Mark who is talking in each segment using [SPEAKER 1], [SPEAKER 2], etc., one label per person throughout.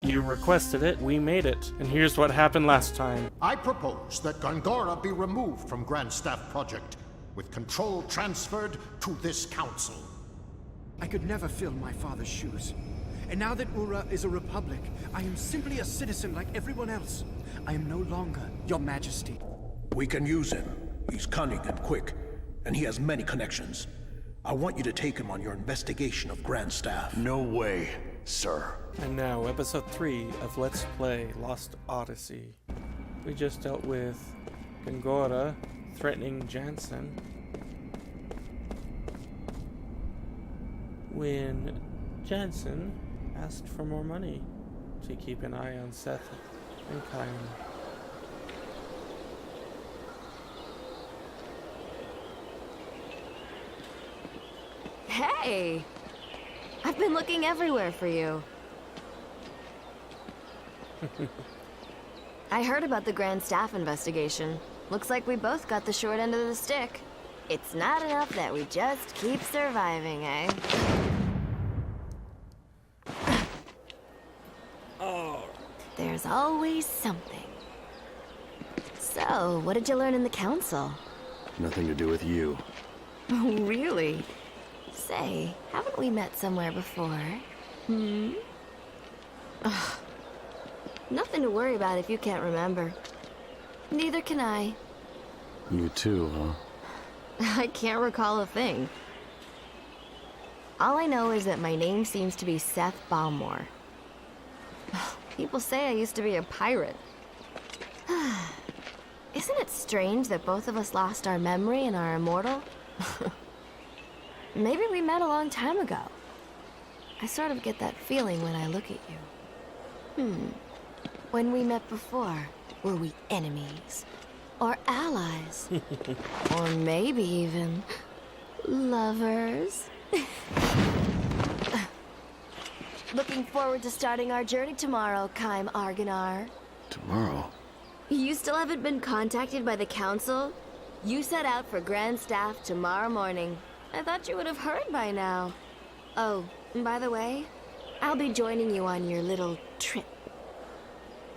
[SPEAKER 1] You requested it, we made it. And here's what happened last time.
[SPEAKER 2] I propose that Gongora be removed from Grand Staff Project, with control transferred to this council.
[SPEAKER 3] I could never fill my father's shoes. And now that Ura is a republic, I am simply a citizen like everyone else. I am no longer your majesty.
[SPEAKER 4] We can use him. He's cunning and quick, and he has many connections. I want you to take him on your investigation of Grand Staff.
[SPEAKER 5] No way, sir.
[SPEAKER 1] And now, episode 3 of Let's Play Lost Odyssey. We just dealt with Gongora threatening Jansen when Jansen asked for more money to keep an eye on Seth and Kaim.
[SPEAKER 6] Hey! I've been looking everywhere for you. I heard about the Grand Staff investigation. Looks like we both got the short end of the stick. It's not enough that we just keep surviving, eh? There's always something. So, what did you learn in the council?
[SPEAKER 5] Nothing to do with you.
[SPEAKER 6] Oh, really? Say, haven't we met somewhere before? Ugh. Nothing to worry about if you can't remember. Neither can I.
[SPEAKER 5] You too, huh?
[SPEAKER 6] I can't recall a thing. All I know is that my name seems to be Seth Balmore. People say I used to be a pirate. Isn't it strange that both of us lost our memory and are immortal? Maybe we met a long time ago. I sort of get that feeling when I look at you. When we met before, were we enemies? Or allies? Or maybe even lovers? Looking forward to starting our journey tomorrow, Kaim Arganar.
[SPEAKER 5] Tomorrow?
[SPEAKER 6] You still haven't been contacted by the council? You set out for Grand Staff tomorrow morning. I thought you would have heard by now. Oh, and by the way, I'll be joining you on your little trip.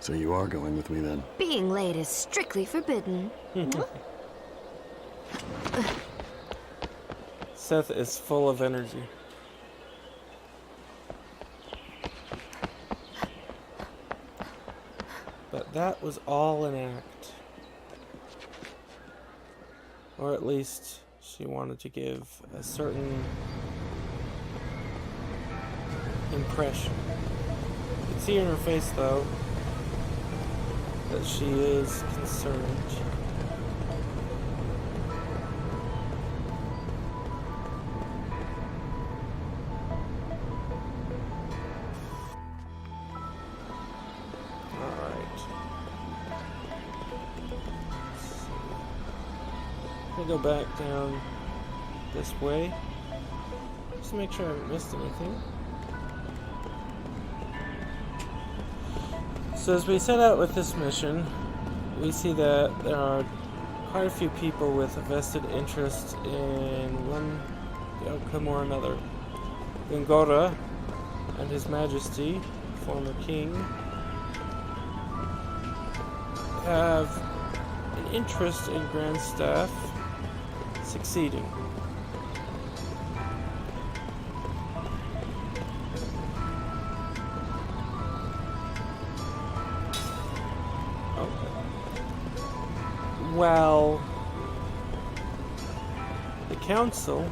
[SPEAKER 5] So you are going with me then?
[SPEAKER 6] Being late is strictly forbidden.
[SPEAKER 1] Seth is full of energy. But that was all an act. Or at least she wanted to give a certain impression. You can see in her face, though, that she is concerned. Go back down this way just to make sure I haven't missed anything. So as we set out with this mission, we see that there are quite a few people with a vested interest in one outcome or another. Gongora and His Majesty, former king, have an interest in Grand Staff succeeding. Okay. Well, the council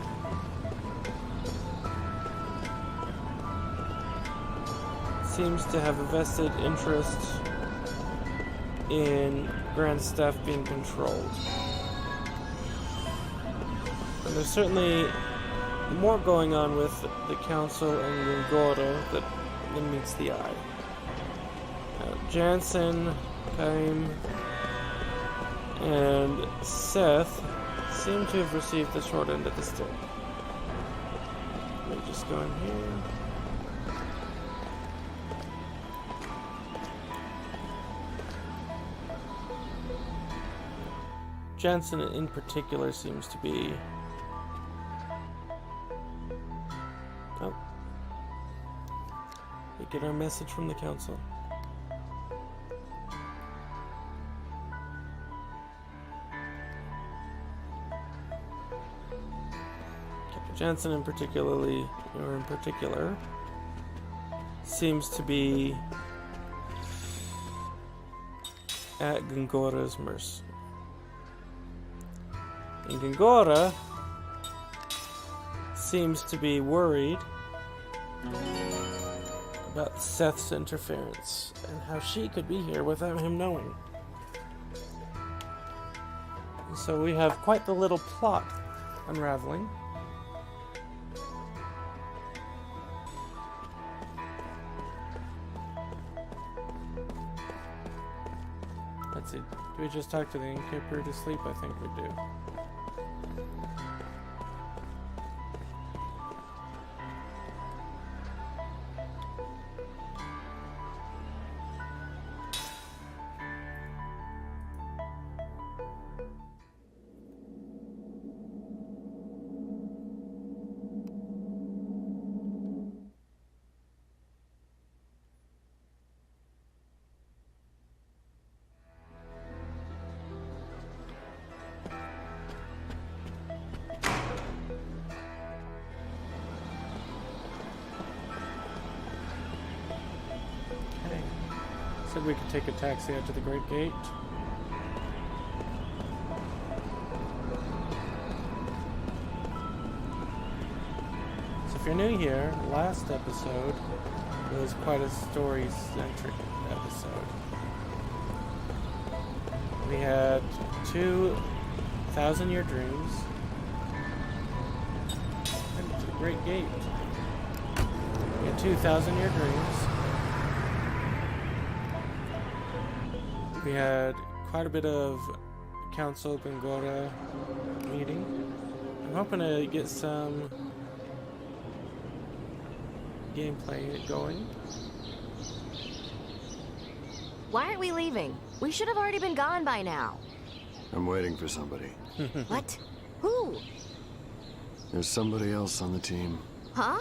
[SPEAKER 1] seems to have a vested interest in Grand Staff being controlled. And there's certainly more going on with the council and Gongora than meets the eye. Jansen, Kaim, and Seth seem to have received the short end of the stick. Let me just go in here. Jansen in particular seems to be... get our message from the council. Captain Jansen in particular seems to be at Gongora's mercy. And Gongora seems to be worried about Seth's interference and how she could be here without him knowing. And so we have quite the little plot unraveling. Let's see. Do we just talk to the innkeeper to sleep? I think we do. Said we could take a taxi out to the Great Gate. So if you're new here, last episode was quite a story-centric episode. We had 2,000-year dreams and to the Great Gate. We had 2,000-year dreams. We had quite a bit of Council Gongora meeting. I'm hoping to get some gameplay going.
[SPEAKER 6] Why aren't we leaving? We should have already been gone by now.
[SPEAKER 5] I'm waiting for somebody.
[SPEAKER 6] What? Who?
[SPEAKER 5] There's somebody else on the team.
[SPEAKER 6] Huh?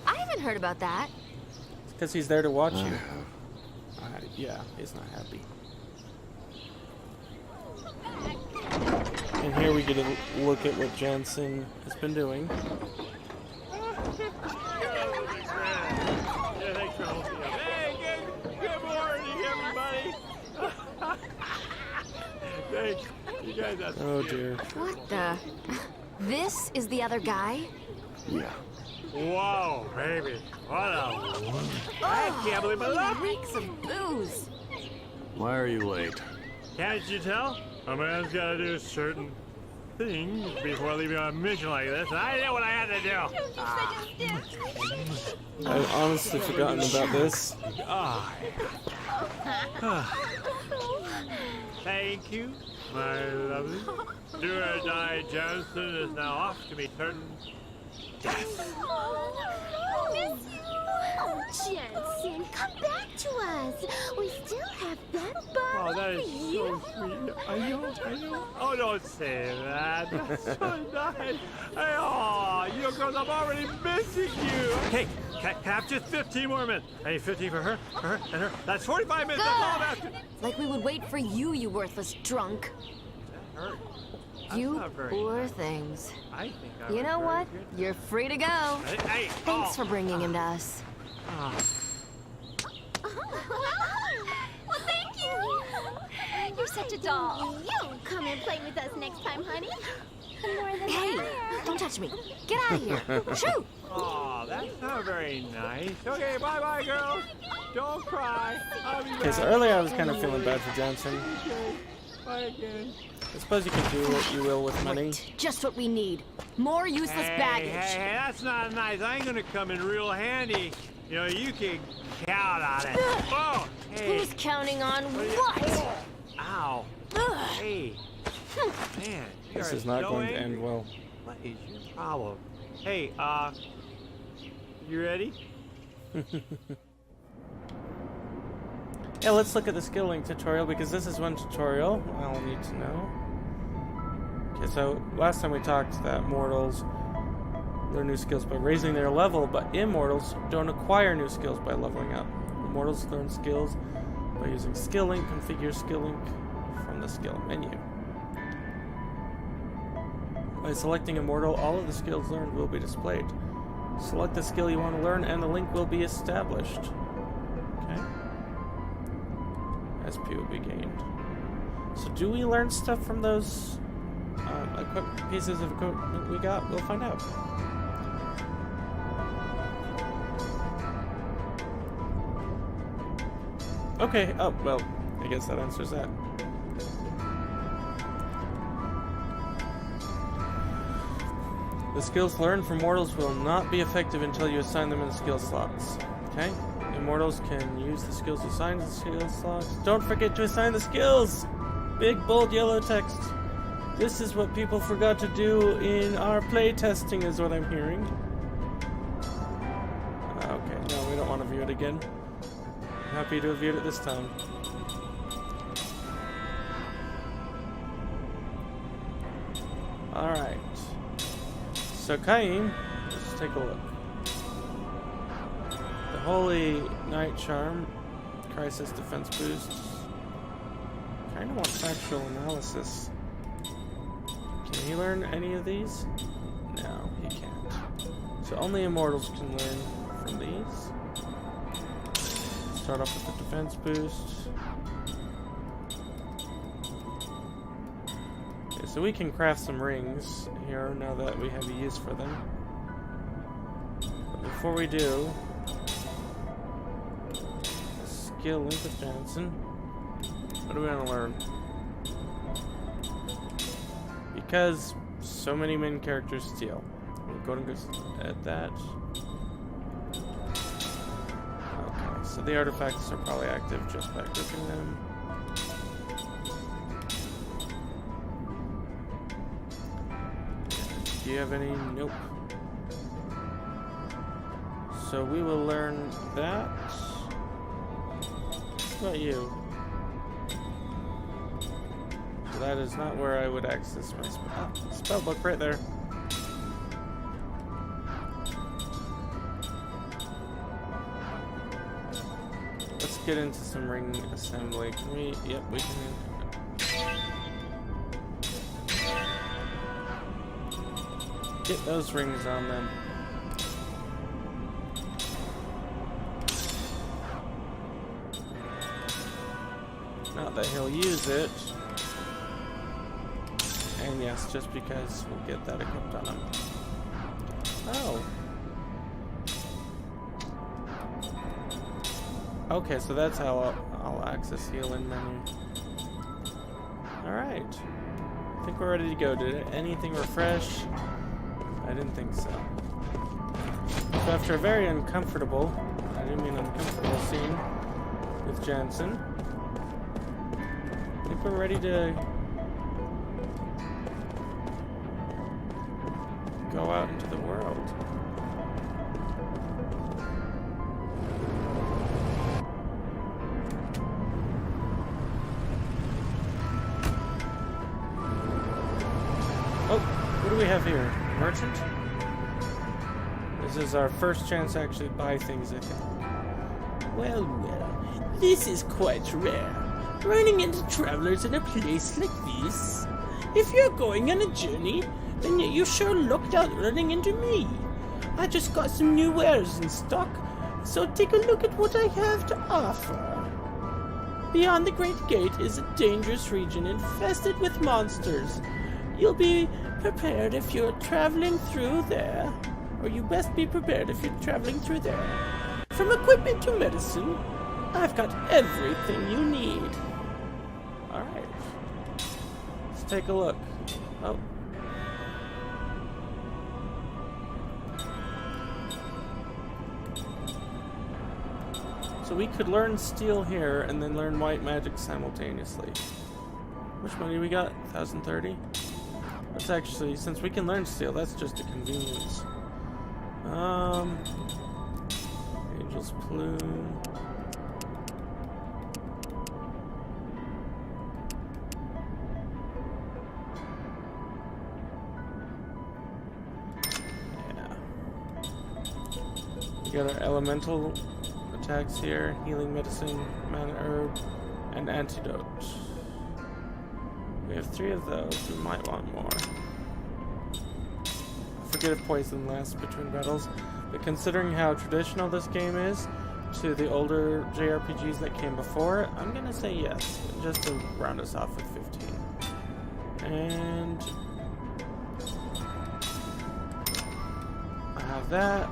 [SPEAKER 6] I haven't heard about that.
[SPEAKER 1] It's because he's there to watch
[SPEAKER 5] I
[SPEAKER 1] you.
[SPEAKER 5] have.
[SPEAKER 1] Yeah, he's not happy. And here we get a look at what Jansen has been doing.
[SPEAKER 7] Hey, good morning, everybody. Thanks. You guys are
[SPEAKER 1] Oh dear.
[SPEAKER 6] What the? This is the other guy?
[SPEAKER 5] Yeah.
[SPEAKER 7] Whoa, baby. What a... I can't believe I love you.
[SPEAKER 6] Reeks of booze.
[SPEAKER 5] Why are you late?
[SPEAKER 7] Can't you tell? A man's got to do certain things before leaving on a mission like this, and I knew what I had to do.
[SPEAKER 1] I've honestly forgotten about this.
[SPEAKER 7] Thank you, my lovely. Do or die Johnson is now off to meet certain death.
[SPEAKER 8] I miss you. Oh, Jensen, come back to us. We still have that bar
[SPEAKER 7] Oh, that is
[SPEAKER 8] for
[SPEAKER 7] so
[SPEAKER 8] you.
[SPEAKER 7] sweet. I know. Oh, don't say that. That's so nice. Hey, oh, you girls, I'm already missing you. Hey, can I have just 15 more minutes? I need 15 for her, and her. That's 45 minutes. That's all I'm asking.
[SPEAKER 6] Like we would wait for you, you worthless drunk.
[SPEAKER 7] That hurt.
[SPEAKER 6] You
[SPEAKER 7] not very
[SPEAKER 6] poor
[SPEAKER 7] nice.
[SPEAKER 6] things.
[SPEAKER 7] I think I
[SPEAKER 6] You
[SPEAKER 7] was
[SPEAKER 6] know
[SPEAKER 7] very
[SPEAKER 6] what?
[SPEAKER 7] good.
[SPEAKER 6] You're free to go.
[SPEAKER 7] Hey,
[SPEAKER 6] Thanks for bringing him to us.
[SPEAKER 8] Well, thank you. You're such a doll. You'll come and play with us next time, honey. More than
[SPEAKER 6] Hey,
[SPEAKER 8] that.
[SPEAKER 6] don't touch me. Get out of here. Shoot.
[SPEAKER 7] Oh, that's not very nice. Okay, bye-bye, girls. Don't cry. I'll be
[SPEAKER 1] Okay, so
[SPEAKER 7] back.
[SPEAKER 1] earlier I was kind of feeling bad for Jansen.
[SPEAKER 7] Okay, bye again.
[SPEAKER 1] I suppose you can do what you will with money.
[SPEAKER 6] Just what we need. More useless baggage.
[SPEAKER 7] Hey, that's not nice. I ain't gonna come in real handy. You know, you can count on it. Oh, hey.
[SPEAKER 6] Who's counting on what?
[SPEAKER 7] Ow.
[SPEAKER 6] Ugh.
[SPEAKER 7] Hey. Man, you
[SPEAKER 1] This
[SPEAKER 7] are
[SPEAKER 1] is not
[SPEAKER 7] so
[SPEAKER 1] going to
[SPEAKER 7] angry.
[SPEAKER 1] end well.
[SPEAKER 7] What is your problem? Hey, you ready?
[SPEAKER 1] Yeah, let's look at the skill link tutorial because this is one tutorial I'll need to know. Okay, so last time we talked that mortals learn new skills by raising their level, but immortals don't acquire new skills by leveling up. Immortals learn skills by using skill link, configure skill link from the skill menu. By selecting immortal, all of the skills learned will be displayed. Select the skill you want to learn and the link will be established. Okay. SP will be gained. So do we learn stuff from those pieces of equipment we got? We'll find out. Okay, oh, well, I guess that answers that. The skills learned from mortals will not be effective until you assign them in the skill slots. Okay? Immortals can use the skills assigned to the skill slots. Don't forget to assign the skills! Big, bold, yellow text. This is what people forgot to do in our play testing, is what I'm hearing. Okay, no, we don't want to view it again. Happy to have viewed it this time. Alright. So Kaim, let's take a look. The Holy Knight Charm, Crisis Defense Boost. Kinda want factual analysis. Can he learn any of these? No, he can't. So only immortals can learn from these. Start off with the defense boost. Okay, so we can craft some rings here now that we have a use for them. But before we do, skill link with Johnson. What do we want to learn? Because so many main characters steal. We'll go and go at that. So the artifacts are probably active just by equipping them. Do you have any? Nope. So we will learn that. What about you? So that is not where I would access my spell book right there. Get into some ring assembly. Can we? Yep, we can. Get those rings on them. Not that he'll use it. And yes, just because we'll get that equipped on him. Oh. Okay, so that's how I'll access heal in menu. Alright. I think we're ready to go. Did anything refresh? I didn't think so. So after a very uncomfortable, I didn't mean uncomfortable scene with Jansen, I think we're ready to go out into the world. What do we have here? Merchant? This is our first chance to actually buy things, I think.
[SPEAKER 9] Well, this is quite rare. Running into travelers in a place like this. If you're going on a journey, then you sure looked out running into me. I just got some new wares in stock, so take a look at what I have to offer. Beyond the Great Gate is a dangerous region infested with monsters. You'll be prepared if you're traveling through there. Or you best be prepared if you're traveling through there. From equipment to medicine, I've got everything you need.
[SPEAKER 1] Alright. Let's take a look. Oh. So we could learn steel here and then learn white magic simultaneously. Which money we got? 1,030? That's actually, since we can learn steel, that's just a convenience. Angel's Plume. Yeah. got our elemental attacks here, healing medicine, mana herb, and antidote. We have 3 of those. We might want more. I forget if poison lasts between battles, but considering how traditional this game is to the older JRPGs that came before it, I'm gonna say yes, just to round us off with 15. And I have that.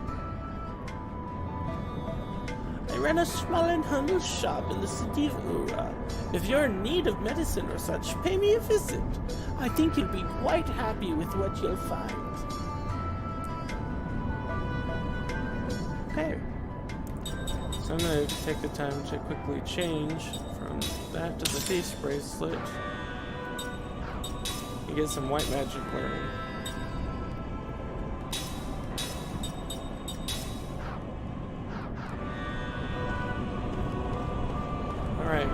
[SPEAKER 9] I run a small and humble shop in the city of Ura. If you're in need of medicine or such, pay me a visit. I think you'll be quite happy with what you'll find.
[SPEAKER 1] Okay. So I'm going to take the time to quickly change from that to the thief's bracelet. You get some white magic learning. Alright.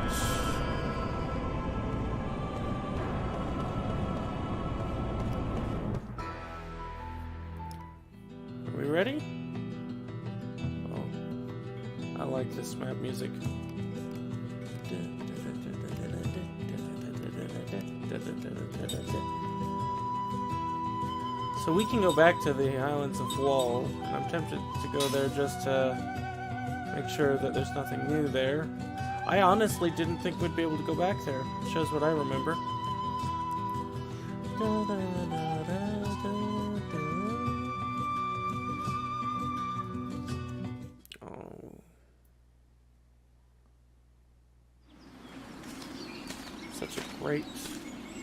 [SPEAKER 1] Are we ready? Oh, I like this map music. So we can go back to the Islands of Wall, and I'm tempted to go there just to make sure that there's nothing new there. I honestly didn't think we'd be able to go back there. It shows what I remember. Oh. Such a great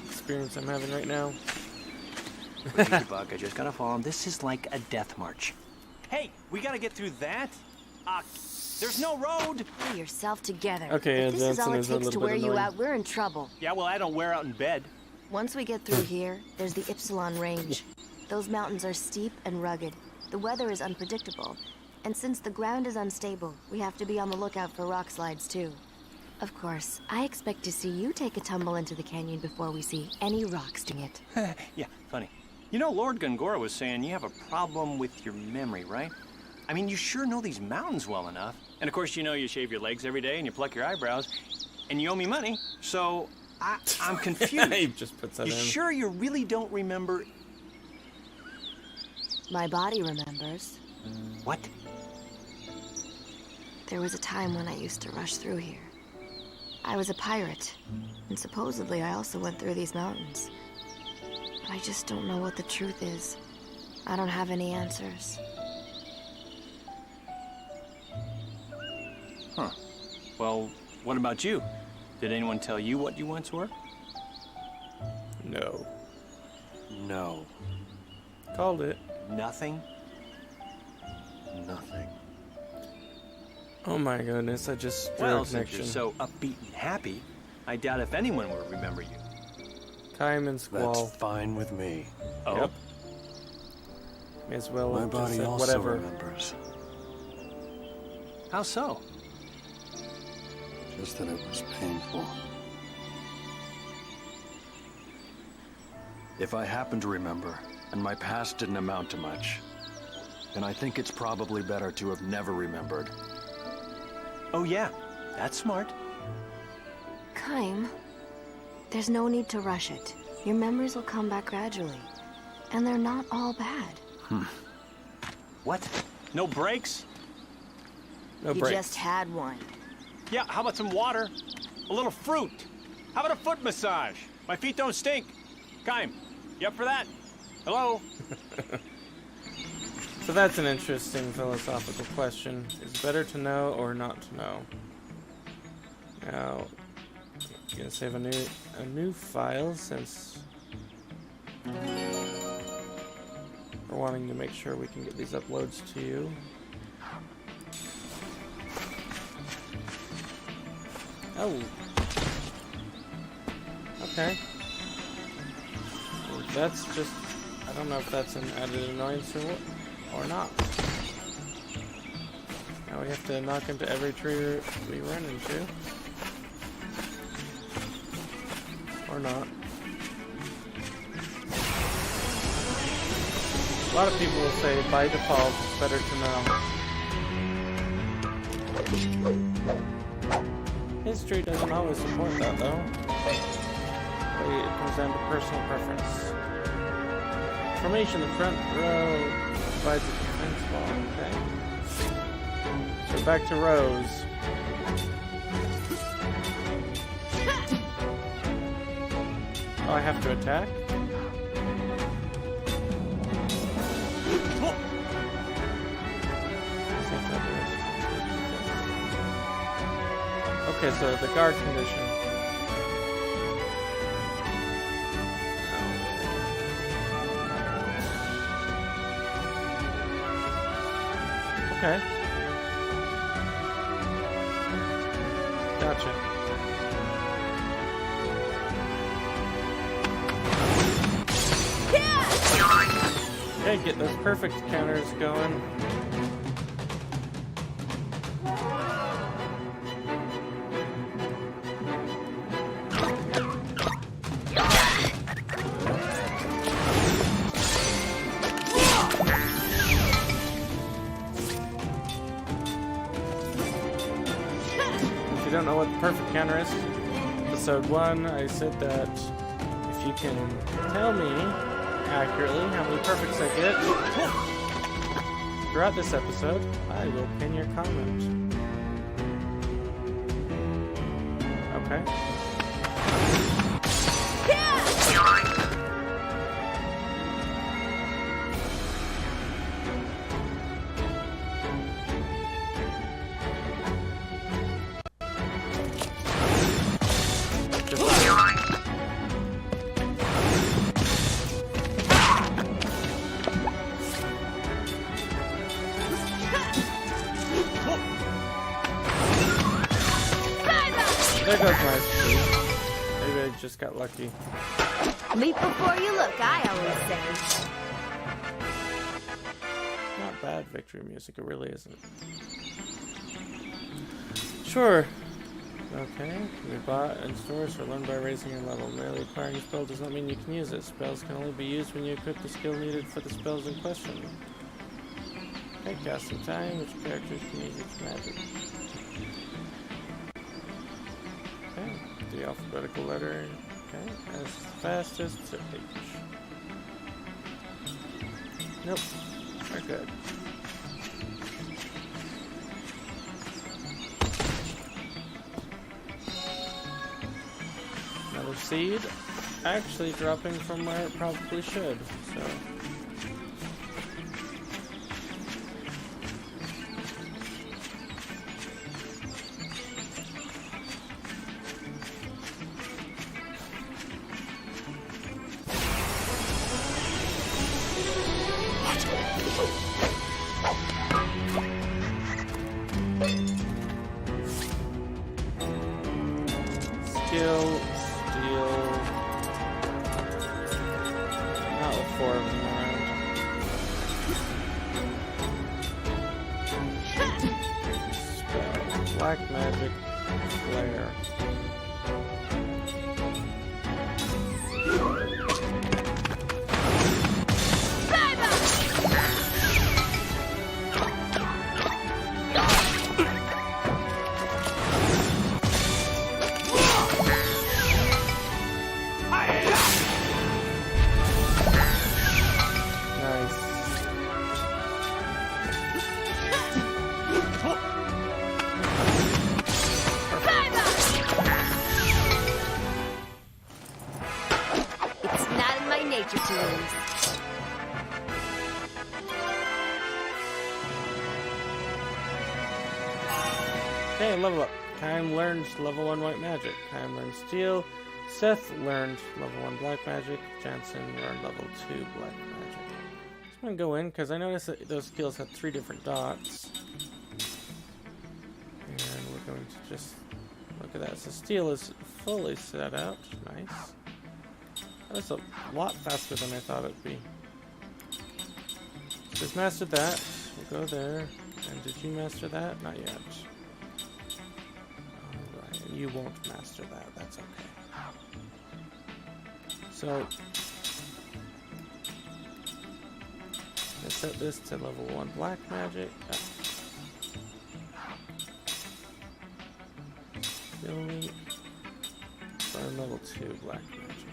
[SPEAKER 1] experience I'm having right now.
[SPEAKER 10] Bug, I just gotta follow him. This is like a death march. Hey, we gotta get through that. There's no road.
[SPEAKER 6] Pull yourself together.
[SPEAKER 1] Okay,
[SPEAKER 6] if this is all it
[SPEAKER 1] Jensen is a
[SPEAKER 6] takes to
[SPEAKER 1] little
[SPEAKER 6] wear
[SPEAKER 1] bit
[SPEAKER 6] you
[SPEAKER 1] annoying.
[SPEAKER 6] out, we're in trouble.
[SPEAKER 10] Yeah, well, I don't wear out in bed.
[SPEAKER 6] Once we get through here, there's the Ypsilon Range. Those mountains are steep and rugged. The weather is unpredictable. And since the ground is unstable, we have to be on the lookout for rock slides, too. Of course, I expect to see you take a tumble into the canyon before we see any rocks doing it.
[SPEAKER 10] Yeah, funny. You know, Lord Gongora was saying you have a problem with your memory, right? I mean, you sure know these mountains well enough. And of course, you know you shave your legs every day and you pluck your eyebrows. And you owe me money, so I'm confused.
[SPEAKER 1] He just puts that
[SPEAKER 10] You
[SPEAKER 1] in.
[SPEAKER 10] sure you really don't remember...
[SPEAKER 6] My body remembers.
[SPEAKER 10] What?
[SPEAKER 6] There was a time when I used to rush through here. I was a pirate, and supposedly I also went through these mountains. But I just don't know what the truth is. I don't have any answers.
[SPEAKER 10] Huh. Well, what about you? Did anyone tell you what you once were?
[SPEAKER 1] No.
[SPEAKER 5] No.
[SPEAKER 1] Called it.
[SPEAKER 10] Nothing?
[SPEAKER 5] Nothing.
[SPEAKER 1] Oh my goodness, I just drew
[SPEAKER 10] Well,
[SPEAKER 1] a
[SPEAKER 10] since
[SPEAKER 1] connection.
[SPEAKER 10] you're so upbeat and happy, I doubt if anyone will remember you.
[SPEAKER 1] Kaim and Squall.
[SPEAKER 5] That's fine with me.
[SPEAKER 10] Oh?
[SPEAKER 1] Yep. May as well
[SPEAKER 5] My
[SPEAKER 1] have just
[SPEAKER 5] body
[SPEAKER 1] said
[SPEAKER 5] also
[SPEAKER 1] whatever.
[SPEAKER 5] remembers.
[SPEAKER 10] How so?
[SPEAKER 5] Just that it was painful. If I happen to remember, and my past didn't amount to much, then I think it's probably better to have never remembered.
[SPEAKER 10] Oh yeah, that's smart.
[SPEAKER 6] Kaim, there's no need to rush it. Your memories will come back gradually. And they're not all bad.
[SPEAKER 10] What? No breaks?
[SPEAKER 1] No
[SPEAKER 6] You
[SPEAKER 1] breaks.
[SPEAKER 6] just had one.
[SPEAKER 10] Yeah, how about some water? A little fruit? How about a foot massage? My feet don't stink. Kaim, you up for that? Hello?
[SPEAKER 1] So that's an interesting philosophical question. Is it better to know or not to know? Now, I'm gonna save a new file since we're wanting to make sure we can get these uploads to you. Oh. Okay. Well, that's just... I don't know if that's an added annoyance or not. Now we have to knock into every tree we run into. Or not. A lot of people will say, by default, it's better to know. History doesn't always support that, though. It comes down to personal preference. Formation, the front row provides a defense wall. Okay. So back to rows. Oh, I have to attack? Okay, so the guard condition. Okay. Gotcha. Okay, get those perfect counters going. If you don't know what the perfect counter is, episode 1, I said that if you can tell me accurately how many perfects I get throughout this episode, I will pin your comment. Okay. There goes my speed. Maybe I just got lucky.
[SPEAKER 6] Leap before you look, I always say.
[SPEAKER 1] Not bad victory music, it really isn't. Sure. Okay, can be bought in stores or learned by raising your level. Merely acquiring a spell does not mean you can use it. Spells can only be used when you equip the skill needed for the spells in question. Okay, casting time, which characters can use its magic. Okay, the alphabetical letter. Okay, as fastest to H. Nope, we're good. Another seed, actually dropping from where it probably should, so. Skill, steal. Not with 4 of them around. Spell. Black magic, flare. Okay, level up. Kaim learned level 1 white magic. Kaim learned steel. Seth learned level 1 black magic. Jansen learned level 2 black magic. I'm gonna go in because I noticed that those skills had 3 different dots. And we're going to just look at that. So steel is fully set out. Nice. That's a lot faster than I thought it'd be. Just mastered that. We'll go there. And did you master that? Not yet. Alright, you won't master that. That's okay. So, let's set this to level 1 black magic. Still need burn level 2 black magic.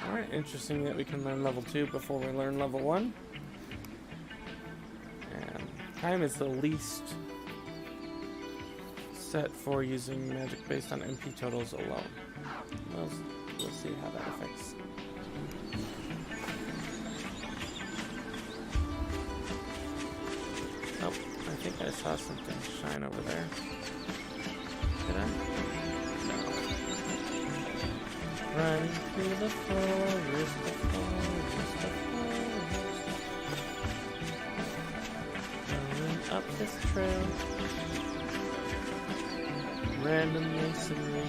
[SPEAKER 1] Alright, interesting that we can learn level 2 before we learn level 1. And Kaim is the least set for using magic based on MP totals alone. We'll see how that affects. Oh, I think I saw something shine over there. Did I? No. Run through the forest, the forest, the forest. Going up this trail. Random masonry.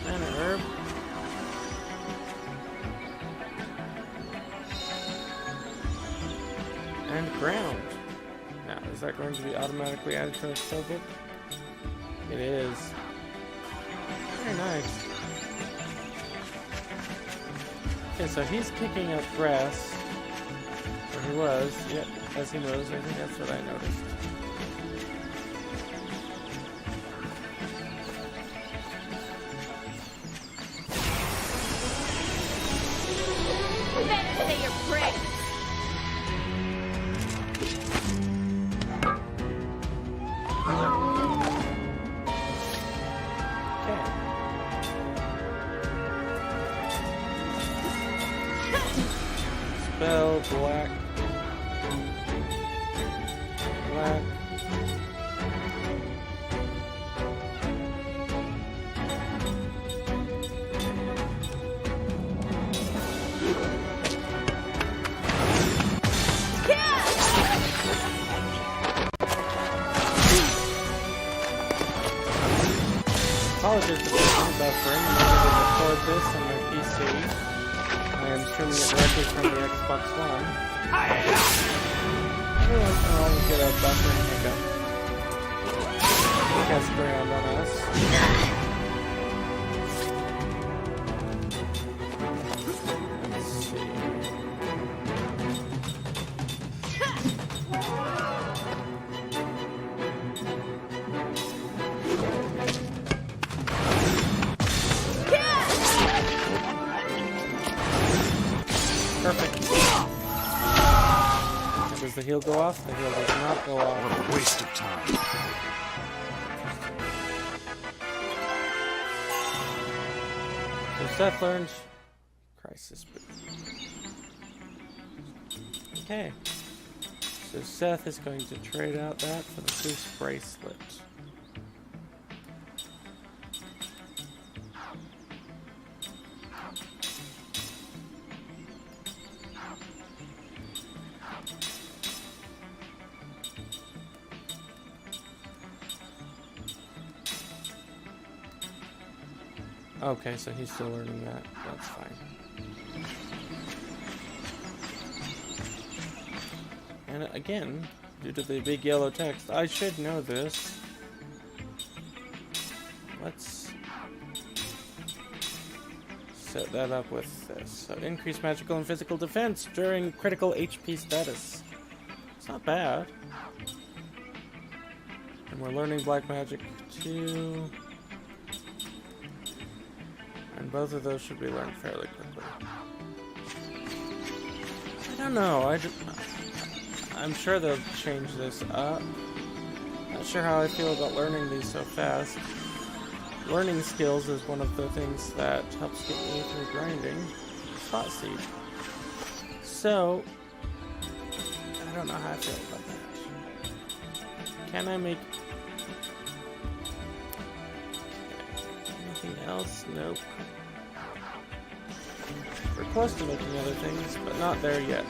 [SPEAKER 1] And an herb. And ground. Now, is that going to be automatically added to our spell book? It is. Very nice. Okay, so he's kicking up grass. Or he was. Yep, as he moves. I think that's what I noticed. Spell black. Black. Apologies for buffering. I'm going to record this on my PC. I am streaming it directly from the Xbox One. Every once in a while we get a buffering hiccup. Cast around on us. Let's see. Perfect. Does the heal go off? The heal does not go off.
[SPEAKER 4] What a waste of time.
[SPEAKER 1] So Seth learned Crisis Boot. Okay. So Seth is going to trade out that for the Goose Bracelet. Okay, so he's still learning that. That's fine. And again, due to the big yellow text, I should know this. Let's set that up with this. So increase magical and physical defense during critical HP status. It's not bad. And we're learning black magic too. And both of those should be learned fairly quickly. I don't know. I'm sure they'll change this up. Not sure how I feel about learning these so fast. Learning skills is one of the things that helps get me through grinding. Thought seed. So, I don't know how I feel about that. Can I make anything else? Nope. We're close to making other things, but not there yet.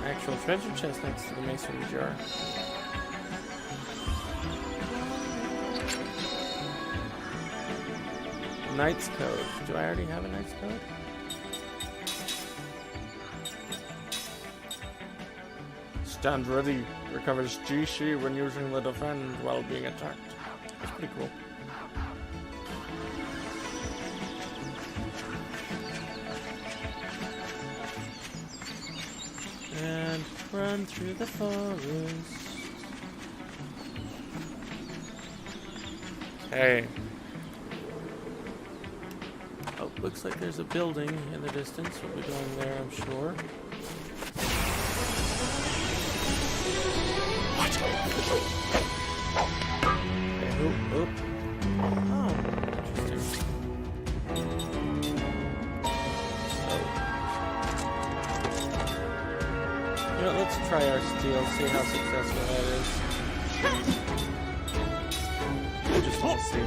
[SPEAKER 1] Actual treasure chest next to the masonry jar. Knight's Code. Do I already have a Knight's Code? Stand ready. Recovers G when using the defend while being attacked. That's pretty cool. And run through the forest. Okay. Oh, looks like there's a building in the distance. We'll be going there, I'm sure. Okay, oop. Oh, interesting. You know, let's try our steal, see how successful that is. Just want to see.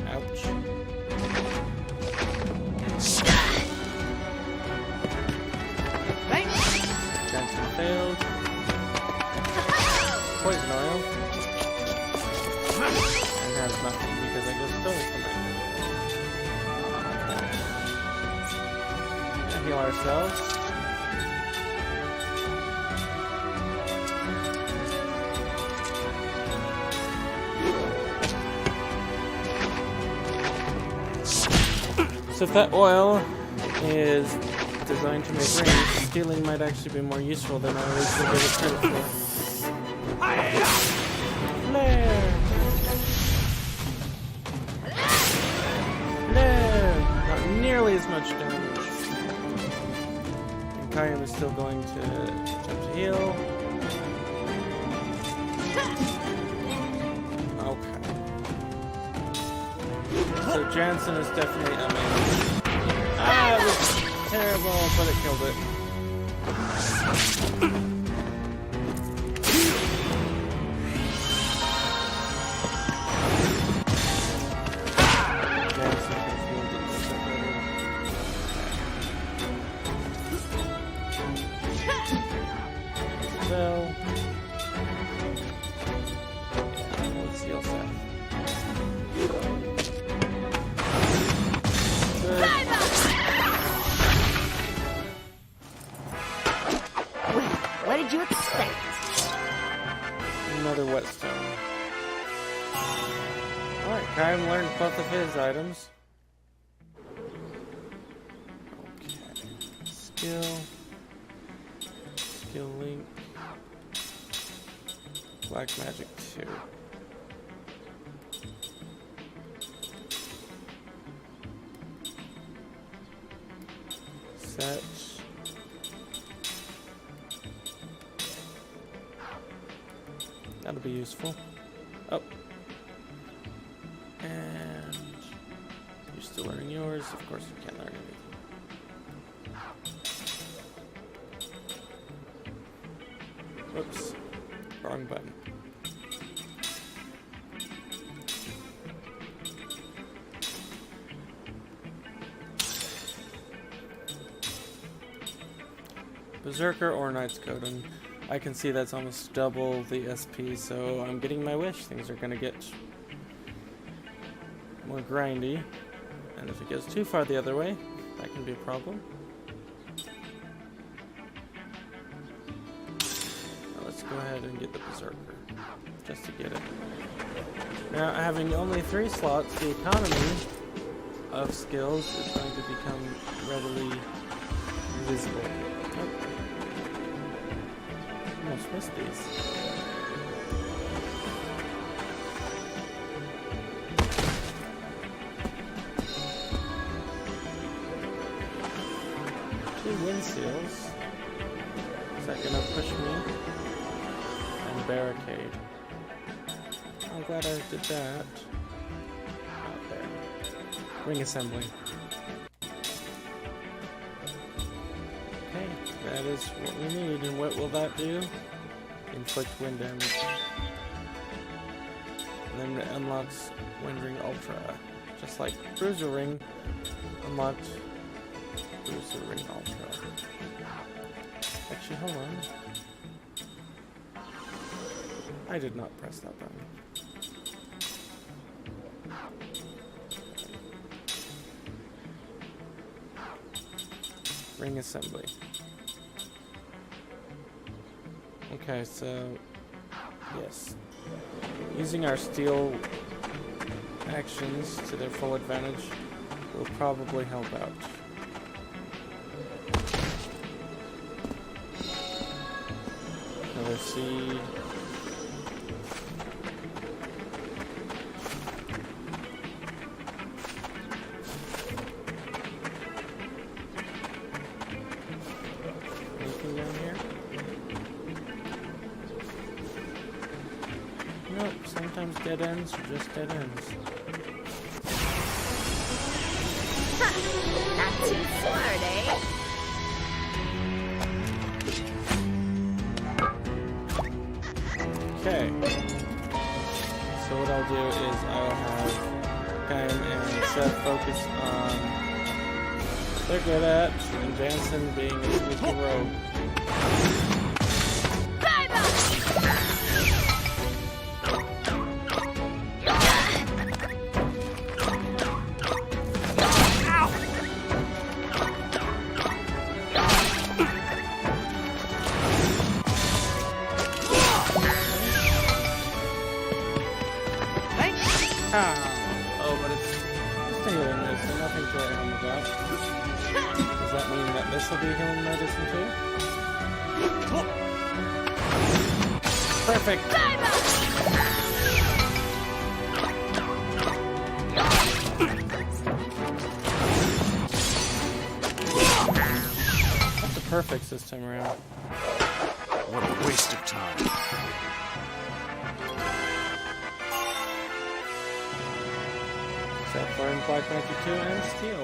[SPEAKER 1] Ouch. Johnson failed. Poison oil. And has nothing because I just stole it from it. Heal ourselves. So if that oil is designed to make rain, stealing might actually be more useful than I always give it credit for. Flare! Flare! Not nearly as much damage. And Kaim is still going to attempt to heal. Okay. So Jansen is definitely amazing. Ah, it was terrible, but it killed it. Jansen can feel the Well, let's heal Seth.
[SPEAKER 6] What did you expect?
[SPEAKER 1] Another whetstone. Alright, Kaim learned both of his items. Okay. Skill link. Black magic 2. Set. That'll be useful. Oh. And you're still learning yours. Of course you can't learn anything. Whoops. Wrong button. Berserker or Knight's Code, and I can see that's almost double the SP, so I'm getting my wish. Things are gonna get more grindy, and if it goes too far the other way, that can be a problem. Now let's go ahead and get the Berserker, just to get it. Now, having only 3 slots, the economy of skills is going to become readily visible. Oh. Almost missed these. Two wind seals. Is that gonna push me? And barricade. I'm glad I did that. Out there. Ring assembly. Okay, that is what we need. And what will that do? Inflict wind damage. And then it unlocks Wind Ring Ultra. Just like Bruiser Ring unlocked Bruiser Ring Ultra. Actually, hold on. I did not press that button. ring assembly. Okay, so yes, using our steel actions to their full advantage will probably help out. Another seed. Anything down here? Nope, sometimes dead ends are just dead ends.
[SPEAKER 8] Not too smart, eh?
[SPEAKER 1] Okay. So what I'll do is I'll have Kaim and Seth focus on what they're good at, and Jansen being a sneaky rogue. Oh, but it's healing medicine, nothing to write home about. Does that mean that this will be healing medicine too? Perfect! That's a perfect this time around.
[SPEAKER 5] What a waste of time.
[SPEAKER 1] Except for in Black 92 and Steel.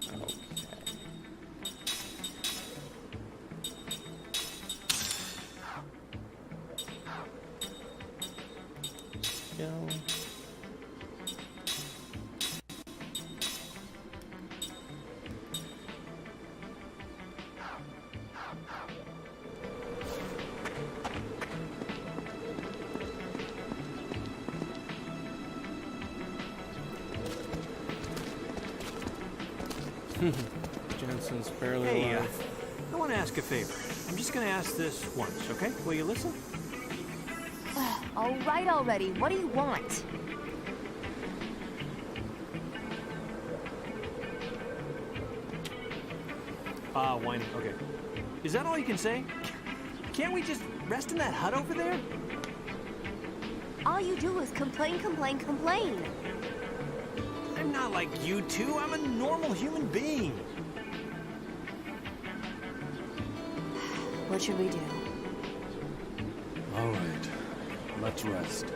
[SPEAKER 1] Okay. Go. Jensen's barely
[SPEAKER 10] Hey,
[SPEAKER 1] alive.
[SPEAKER 10] I want to ask a favor. I'm just going to ask this once, okay? Will you listen?
[SPEAKER 6] All right already. What do you want?
[SPEAKER 10] Whining. Okay. Is that all you can say? Can't we just rest in that hut over there?
[SPEAKER 6] All you do is complain, complain, complain.
[SPEAKER 10] I'm not like you two. I'm a normal human being.
[SPEAKER 6] What should we do?
[SPEAKER 5] All right, let's rest.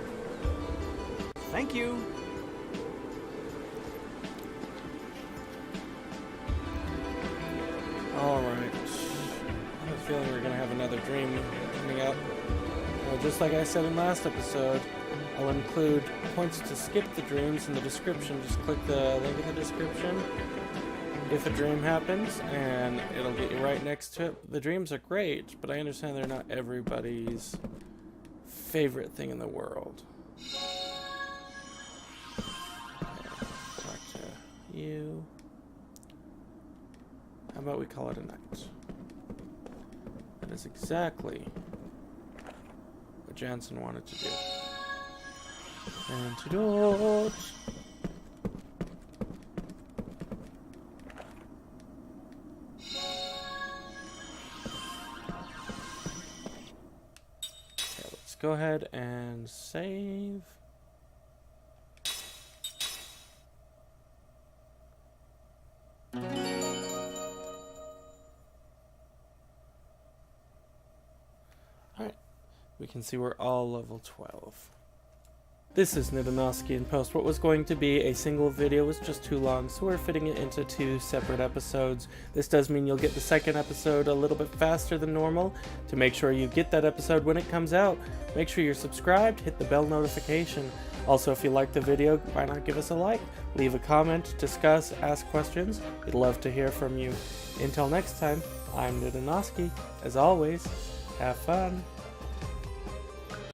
[SPEAKER 10] Thank you.
[SPEAKER 1] Alright. I have a feeling we're going to have another dream coming up. Just like I said in last episode, I'll include points to skip the dreams in the description. Just click the link in the description if a dream happens, and it'll get you right next to it. The dreams are great, but I understand they're not everybody's favorite thing in the world. Okay, talk to you. How about we call it a night? That is exactly what Jansen wanted to do. Antidote! Okay, let's go ahead and save. Alright, we can see we're all level 12. This is Ndonosci in post. What was going to be a single video was just too long, so we're fitting it into 2 separate episodes. This does mean you'll get the second episode a little bit faster than normal. To make sure you get that episode when it comes out, make sure you're subscribed, hit the bell notification. Also, if you liked the video, why not give us a like? Leave a comment, discuss, ask questions. We'd love to hear from you. Until next time, I'm Ndonosci. As always, have fun.